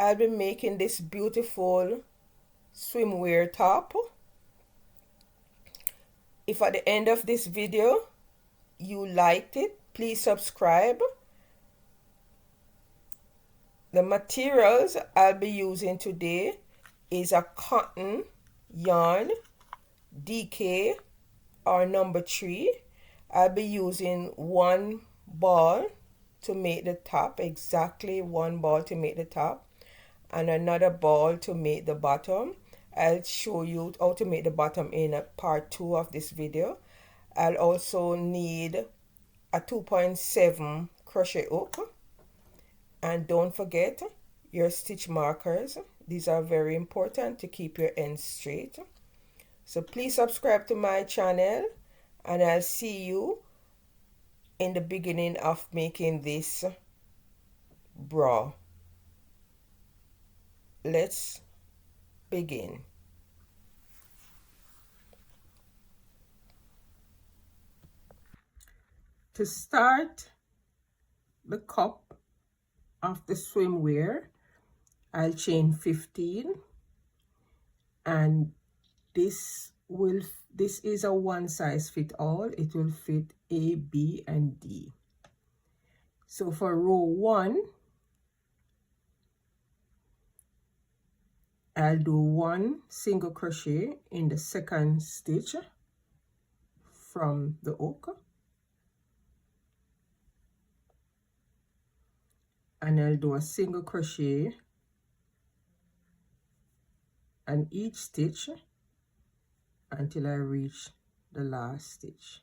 I'll be making this beautiful swimwear top. If at the end of this video you liked it, please subscribe. The materials I'll be using today is a cotton yarn DK or number 3. I'll be using one ball to make the top, exactly one ball to make the top, and another ball to make the bottom. I'll show you how to make the bottom in a part 2 of this video. I'll also need a 2.7 crochet hook, and don't forget your stitch markers. These are very important to keep your ends straight. So please subscribe to my channel, and I'll see you in the beginning of making this bra. Let's begin. To start the cup of the swimwear, I'll chain 15, and this is a one size fit all. It will fit A, B, and D. So for row 1, I'll do 1 single crochet in the second stitch from the hook, and I'll do a single crochet on each stitch until I reach the last stitch.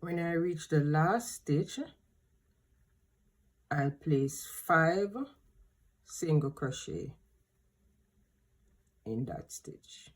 When I reach the last stitch, I'll place 5 single crochet in that stitch.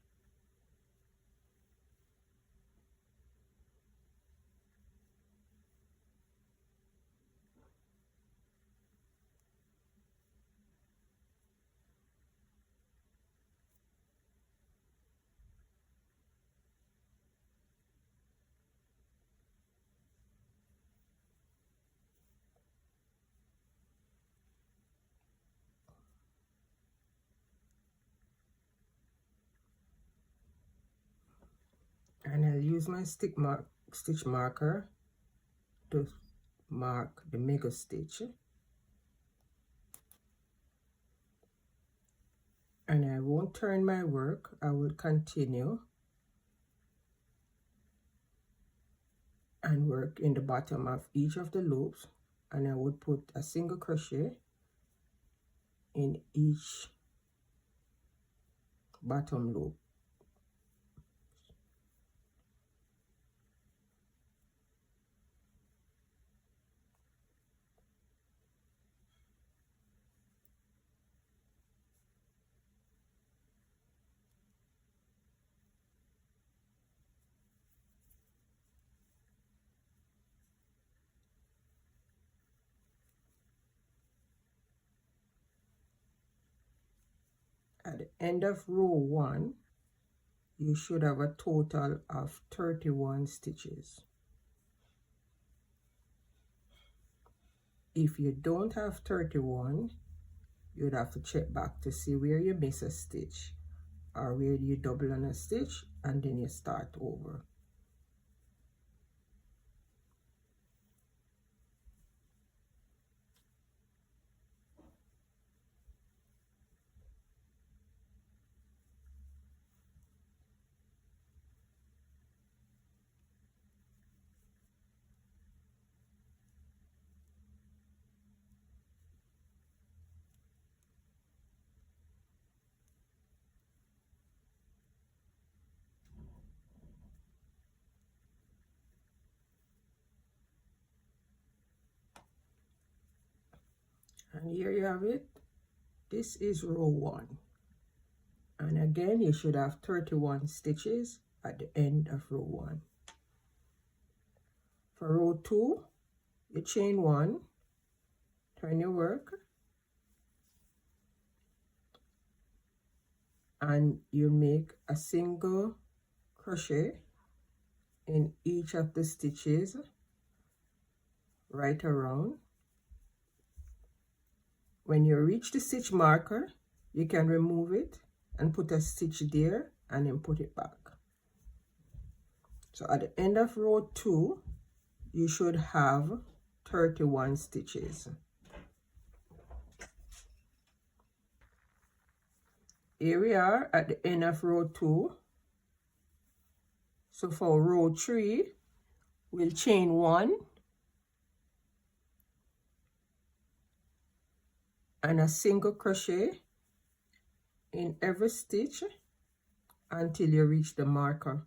And I'll use my stitch marker to mark the middle stitch, and I won't turn my work. I will continue and work in the bottom of each of the loops, and I would put a single crochet in each bottom loop. At the end of row 1, you should have a total of 31 stitches. If you don't have 31, you'd have to check back to see where you miss a stitch or where you double on a stitch, and then you start over. And here you have it. This is row 1. And again, you should have 31 stitches at the end of row 1. For row 2, you chain 1, turn your work, and you make a single crochet in each of the stitches right around. When you reach the stitch marker, you can remove it and put a stitch there and then put it back. So at the end of row 2, you should have 31 stitches. Here we are at the end of row 2. So for row 3, we'll chain 1 and a single crochet in every stitch until you reach the marker.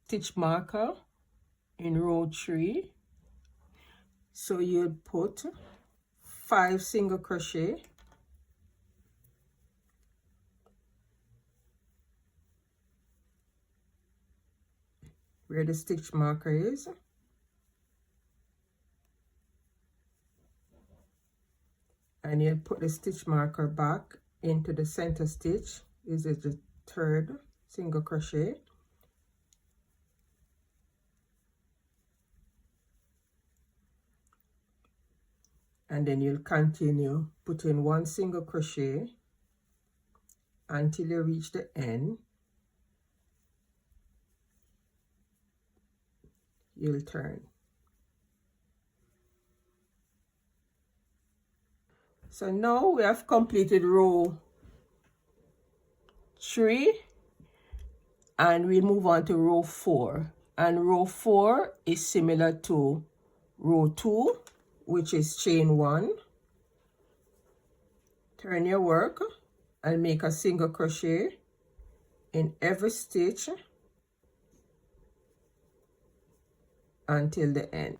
Stitch marker in row 3, so you'll put 5 single crochet where the stitch marker is, and you'll put the stitch marker back into the center stitch. This is the 3rd single crochet. And then you'll continue putting 1 single crochet until you reach the end. You'll turn. So now we have completed row 3 and we move on to row 4. And row 4 is similar to row 2, which is chain 1, turn your work and make a single crochet in every stitch until the end.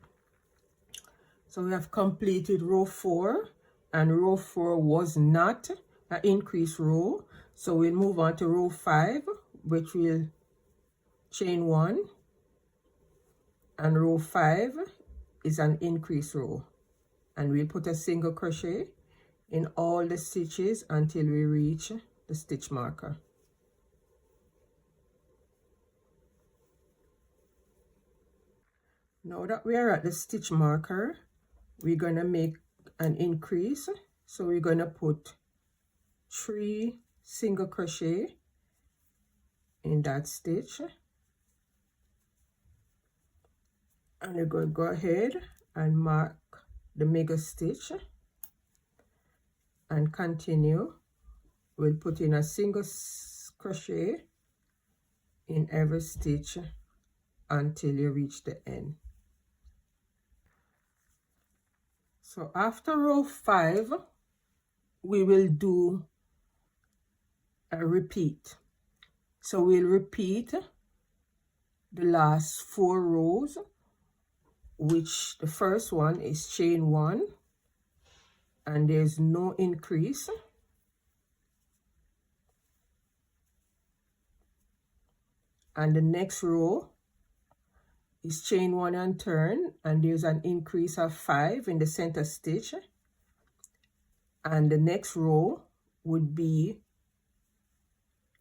So we have completed row 4, and row 4 was not an increased row. So we'll move on to row 5, which will chain 1, and row 5 is an increased row. And we'll put a single crochet in all the stitches until we reach the stitch marker. Now that we are at the stitch marker, we're going to make an increase. So we're going to put 3 single crochet in that stitch. And we're going to go ahead and mark the mega stitch and continue. We'll put in a single crochet in every stitch until you reach the end. So after row 5, we will do a repeat. So we'll repeat the last 4 rows, which the first one is chain 1 and there's no increase. And the next row is chain 1 and turn, and there's an increase of 5 in the center stitch. And the next row would be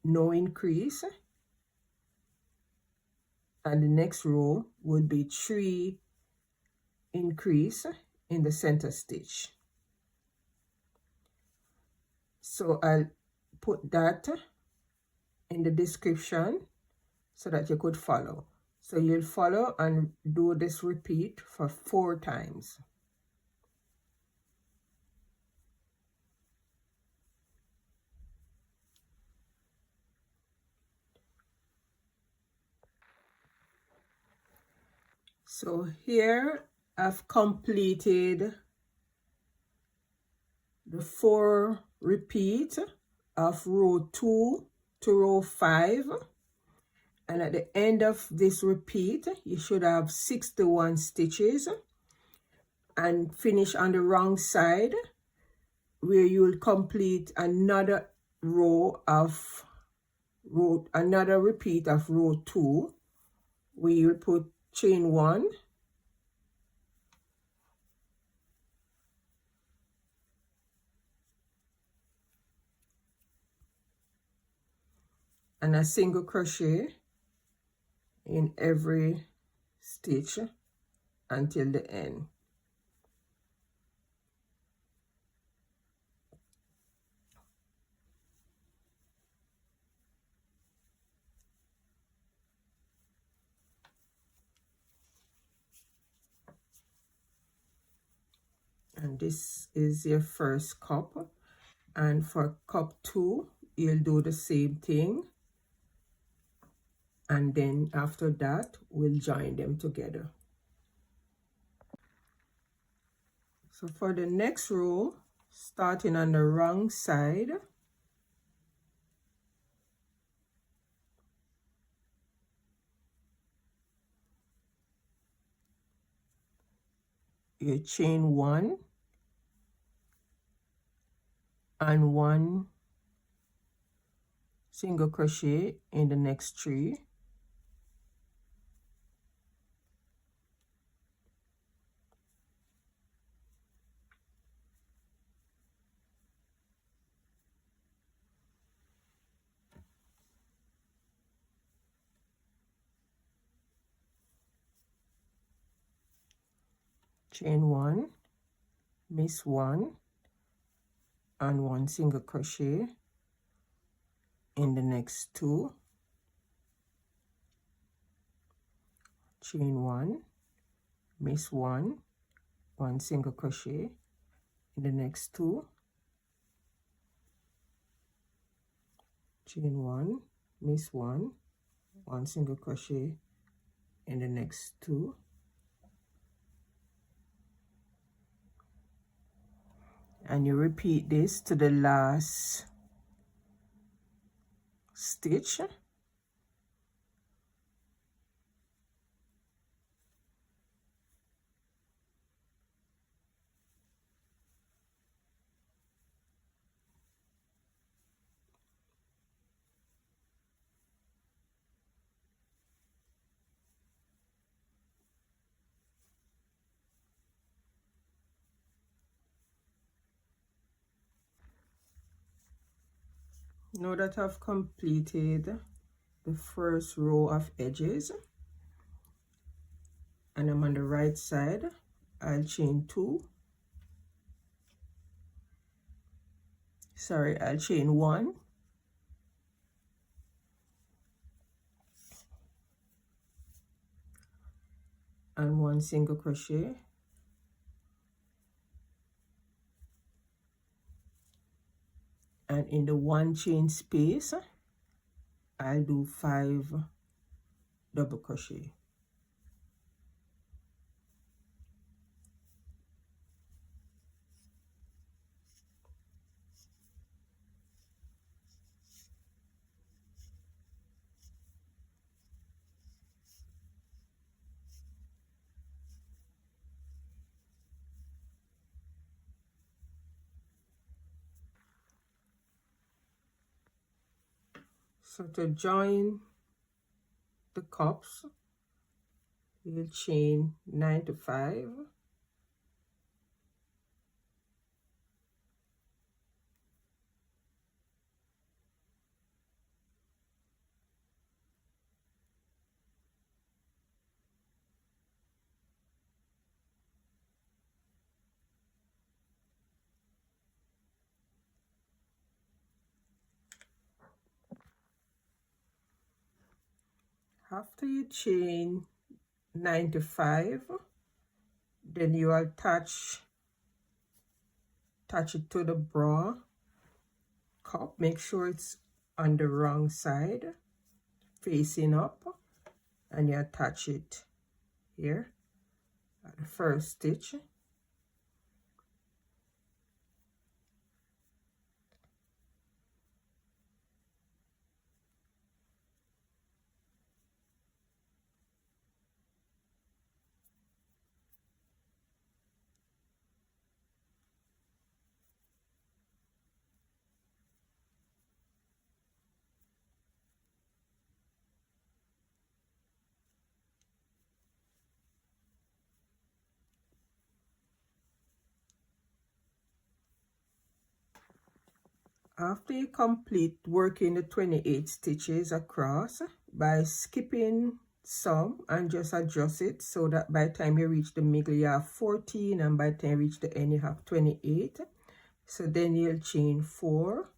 no increase, and the next row would be 3 increase in the center stitch. So I'll put that in the description so that you could follow. So you'll follow and do this repeat for 4 times. So here I've completed the 4 repeats of row 2 to row 5, and at the end of this repeat you should have 61 stitches, and finish on the wrong side where you will complete another another repeat of row 2, where you'll put chain 1, and a single crochet in every stitch until the end. And this is your first cup, and for cup 2 you'll do the same thing, and then after that we'll join them together. So for the next row, starting on the wrong side, you chain 1 and 1 single crochet in the next 3, chain 1, miss 1 and 1 single crochet in the next 2, chain 1, miss 1, 1 single crochet in the next 2, chain 1, miss 1, 1 single crochet in the next 2, and you repeat this to the last stitch. Now that I've completed the first row of edges and I'm on the right side, I'll chain 1 and 1 single crochet, and in the 1 chain space I'll do 5 double crochet. So to join the cups, you'll chain 9 to 5, after you chain 9 to 5, then you will attach it to the bra cup. Make sure it's on the wrong side, facing up, and you attach it here at the first stitch. After you complete working the 28 stitches across, by skipping some and just adjust it so that by the time you reach the middle you have 14 and by the time you reach the end you have 28. So then you'll chain 4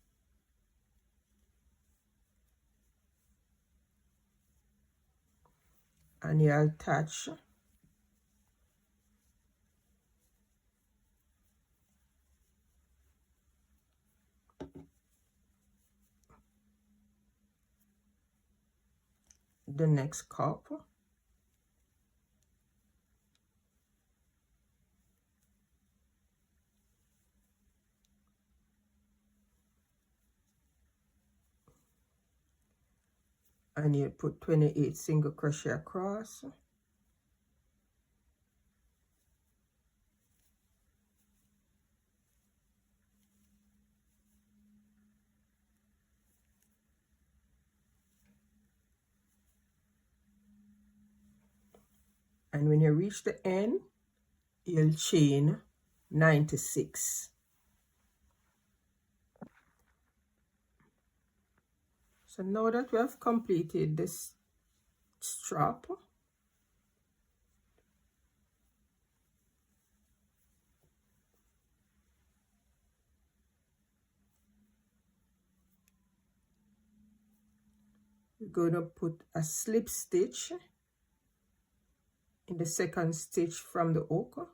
and you attach the next cup. And you put 28 single crochet across. And when you reach the end, you'll chain 96. So now that we have completed this strap, we're going to put a slip stitch in the second stitch from the hook,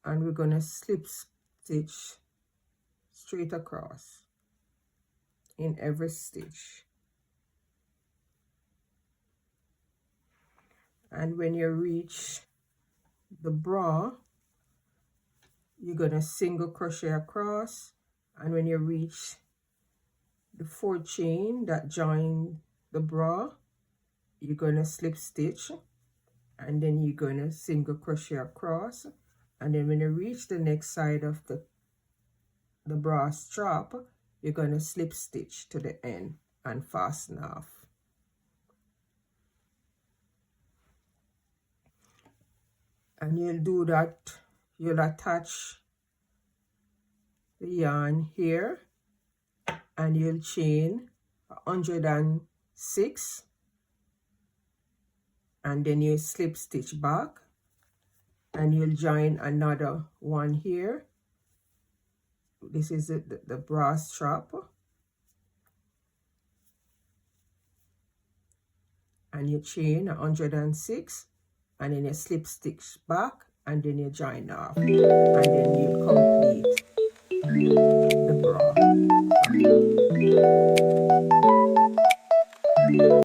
and we're going to slip stitch straight across in every stitch. And when you reach the bra, you're going to single crochet across, and when you reach the 4th chain that join the bra, you're going to slip stitch, and then you're going to single crochet across, and then when you reach the next side of the bra strap, you're going to slip stitch to the end and fasten off. And you'll do that, you'll attach the yarn here and you'll chain 106 and then you slip stitch back and you'll join another one here. This is the bra strap, and you chain 106 and then you slip stitch back and then you join off, and then you complete the bra.